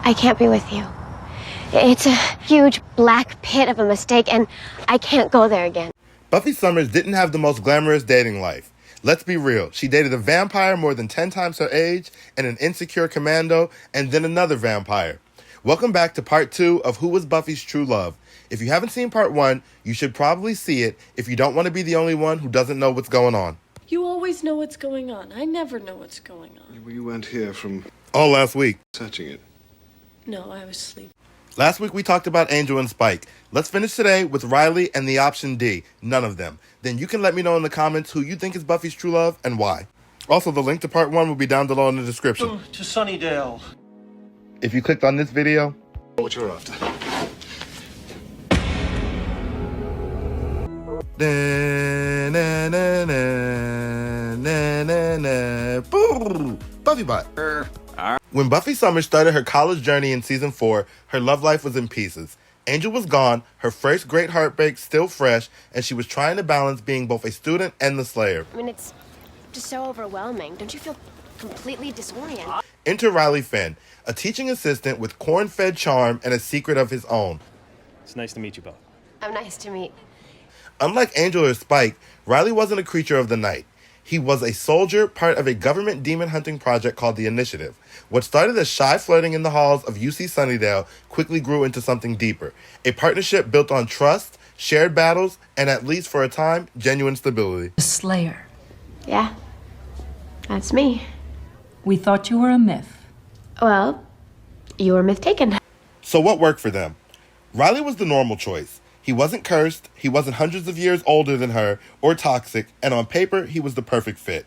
I can't be with you. It's a huge black pit of a mistake, and I can't go there again. Buffy Summers didn't have the most glamorous dating life. Let's be real. She dated a vampire more than 10 times her age, and an insecure commando, and then another vampire. Welcome back to part 2 of Who Was Buffy's True Love. If you haven't seen part 1, you should probably see it if you don't want to be the only one who doesn't know what's going on. You always know what's going on. I never know what's going on. We went here from... Oh, last week. Touching it. No, I was asleep. Last week we talked about Angel and Spike. Let's finish today with Riley and the option D, none of them. Then you can let me know in the comments who you think is Buffy's true love and why. Also, the link to part 1 will be down below in the description. To Sunnydale. If you clicked on this video... What you're after. Buffy bot. When Buffy Summers started her college journey in season 4, her love life was in pieces. Angel was gone, her first great heartbreak still fresh, and she was trying to balance being both a student and the Slayer. I mean, it's just so overwhelming. Don't you feel completely disoriented? Enter Riley Finn, a teaching assistant with corn-fed charm and a secret of his own. It's nice to meet you both. I'm nice to meet. Unlike Angel or Spike, Riley wasn't a creature of the night. He was a soldier, part of a government demon hunting project called the Initiative. What started as shy flirting in the halls of UC Sunnydale quickly grew into something deeper. A partnership built on trust, shared battles, and at least for a time, genuine stability. The Slayer. Yeah, that's me. We thought you were a myth. Well, you were myth taken. So what worked for them? Riley was the normal choice. He wasn't cursed, he wasn't hundreds of years older than her, or toxic, and on paper, he was the perfect fit.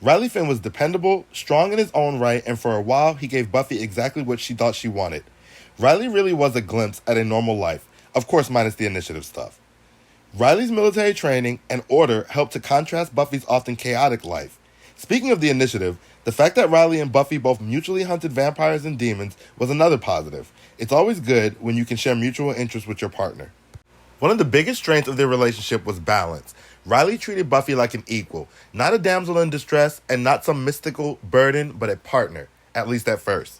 Riley Finn was dependable, strong in his own right, and for a while, he gave Buffy exactly what she thought she wanted. Riley really was a glimpse at a normal life, of course minus the Initiative stuff. Riley's military training and order helped to contrast Buffy's often chaotic life. Speaking of the Initiative, the fact that Riley and Buffy both mutually hunted vampires and demons was another positive. It's always good when you can share mutual interests with your partner. One of the biggest strengths of their relationship was balance. Riley treated Buffy like an equal, not a damsel in distress and not some mystical burden, but a partner, at least at first.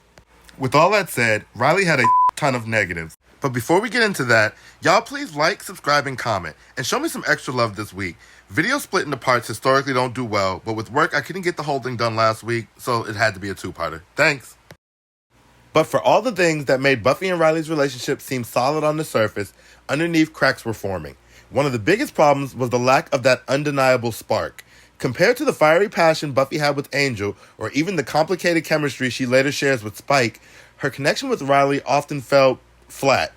With all that said, Riley had a ton of negatives. But before we get into that, y'all please like, subscribe, and comment, and show me some extra love this week. Videos split into parts historically don't do well, but with work I couldn't get the whole thing done last week, so it had to be a 2-parter. Thanks! But for all the things that made Buffy and Riley's relationship seem solid on the surface, underneath cracks were forming. One of the biggest problems was the lack of that undeniable spark. Compared to the fiery passion Buffy had with Angel, or even the complicated chemistry she later shares with Spike, her connection with Riley often felt flat.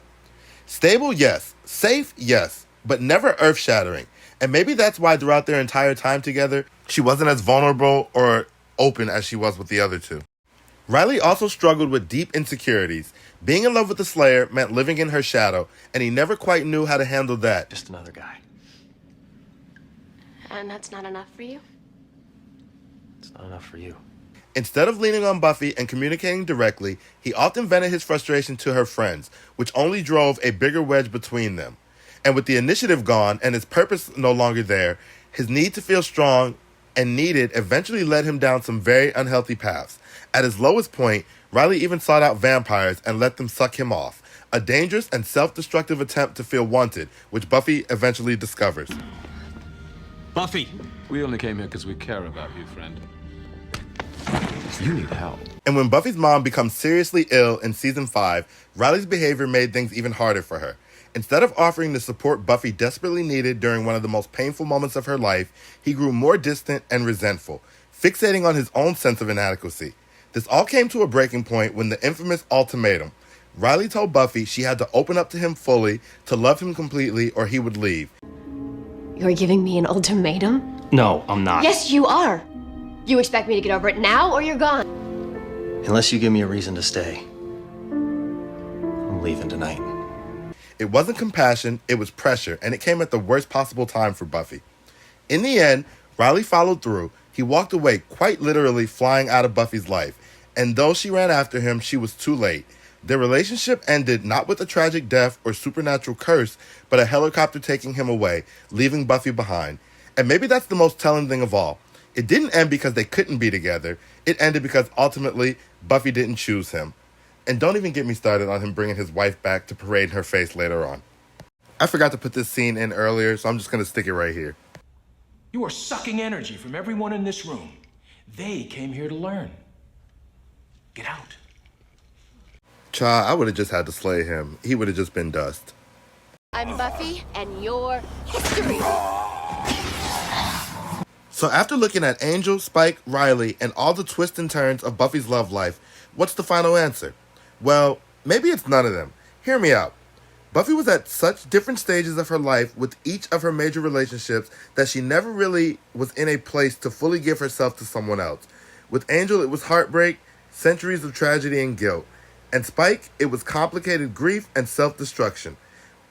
Stable, yes. Safe, yes. But never earth-shattering. And maybe that's why throughout their entire time together, she wasn't as vulnerable or open as she was with the other two. Riley also struggled with deep insecurities. Being in love with the Slayer meant living in her shadow, and he never quite knew how to handle that. Just another guy. And that's not enough for you? It's not enough for you. Instead of leaning on Buffy and communicating directly, he often vented his frustration to her friends, which only drove a bigger wedge between them. And with the Initiative gone and his purpose no longer there, his need to feel strong and needed eventually led him down some very unhealthy paths. At his lowest point, Riley even sought out vampires and let them suck him off, a dangerous and self-destructive attempt to feel wanted, which Buffy eventually discovers. Buffy! We only came here because we care about you, friend. You need help. And when Buffy's mom becomes seriously ill in season 5, Riley's behavior made things even harder for her. Instead of offering the support Buffy desperately needed during one of the most painful moments of her life, he grew more distant and resentful, fixating on his own sense of inadequacy. This all came to a breaking point when the infamous ultimatum. Riley told Buffy she had to open up to him fully, to love him completely, or he would leave. You're giving me an ultimatum? No, I'm not. Yes, you are. You expect me to get over it now, or you're gone? Unless you give me a reason to stay. I'm leaving tonight. It wasn't compassion, it was pressure, and it came at the worst possible time for Buffy. In the end, Riley followed through. He walked away, quite literally flying out of Buffy's life. And though she ran after him, she was too late. Their relationship ended not with a tragic death or supernatural curse, but a helicopter taking him away, leaving Buffy behind. And maybe that's the most telling thing of all. It didn't end because they couldn't be together. It ended because ultimately, Buffy didn't choose him. And don't even get me started on him bringing his wife back to parade in her face later on. I forgot to put this scene in earlier, so I'm just going to stick it right here. You are sucking energy from everyone in this room. They came here to learn. Get out. Cha, I would have just had to slay him. He would have just been dust. I'm Buffy, and you're history. So after looking at Angel, Spike, Riley, and all the twists and turns of Buffy's love life, what's the final answer? Well, maybe it's none of them. Hear me out. Buffy was at such different stages of her life with each of her major relationships that she never really was in a place to fully give herself to someone else. With Angel, it was heartbreak, centuries of tragedy and guilt. And Spike, it was complicated grief and self-destruction.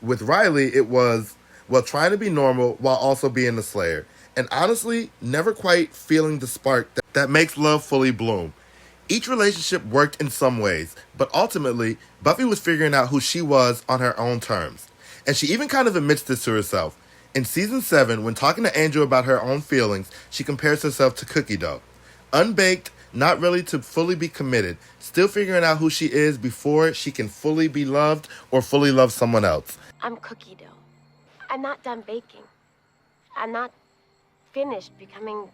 With Riley, it was, well, trying to be normal while also being the Slayer. And honestly, never quite feeling the spark that makes love fully bloom. Each relationship worked in some ways, but ultimately, Buffy was figuring out who she was on her own terms. And she even kind of admits this to herself. In Season 7, when talking to Angel about her own feelings, she compares herself to cookie dough. Unbaked, not ready to fully be committed, still figuring out who she is before she can fully be loved or fully love someone else. I'm cookie dough. I'm not done baking. I'm not finished becoming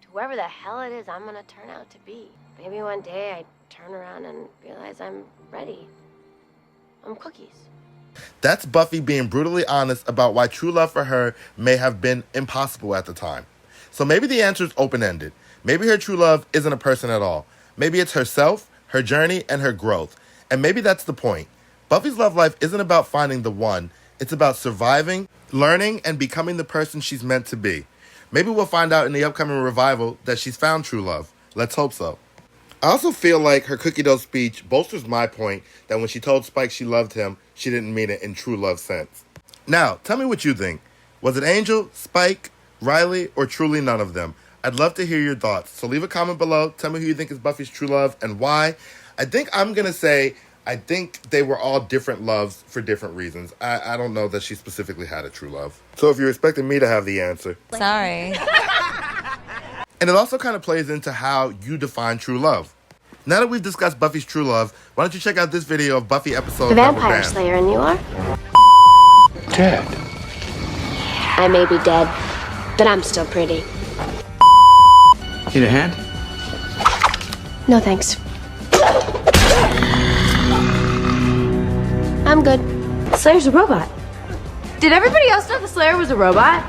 to whoever the hell it is I'm gonna turn out to be. Maybe one day I turn around and realize I'm ready. I'm cookies. That's Buffy being brutally honest about why true love for her may have been impossible at the time. So maybe the answer is open-ended. Maybe her true love isn't a person at all. Maybe it's herself, her journey, and her growth. And maybe that's the point. Buffy's love life isn't about finding the one. It's about surviving, learning, and becoming the person she's meant to be. Maybe we'll find out in the upcoming revival that she's found true love. Let's hope so. I also feel like her cookie dough speech bolsters my point that when she told Spike she loved him, she didn't mean it in true love sense. Now, tell me what you think. Was it Angel, Spike, Riley, or truly none of them? I'd love to hear your thoughts. So leave a comment below. Tell me who you think is Buffy's true love and why. I think I'm going to say I think they were all different loves for different reasons. I don't know that she specifically had a true love. So if you're expecting me to have the answer. Sorry. And it also kind of plays into how you define true love. Now that we've discussed Buffy's true love, why don't you check out this video of Buffy episodes The that were vampire banned. slayer, and you are? Dead. I may be dead, but I'm still pretty. Need a hand? No thanks. I'm good. Slayer's a robot. Did everybody else know the Slayer was a robot?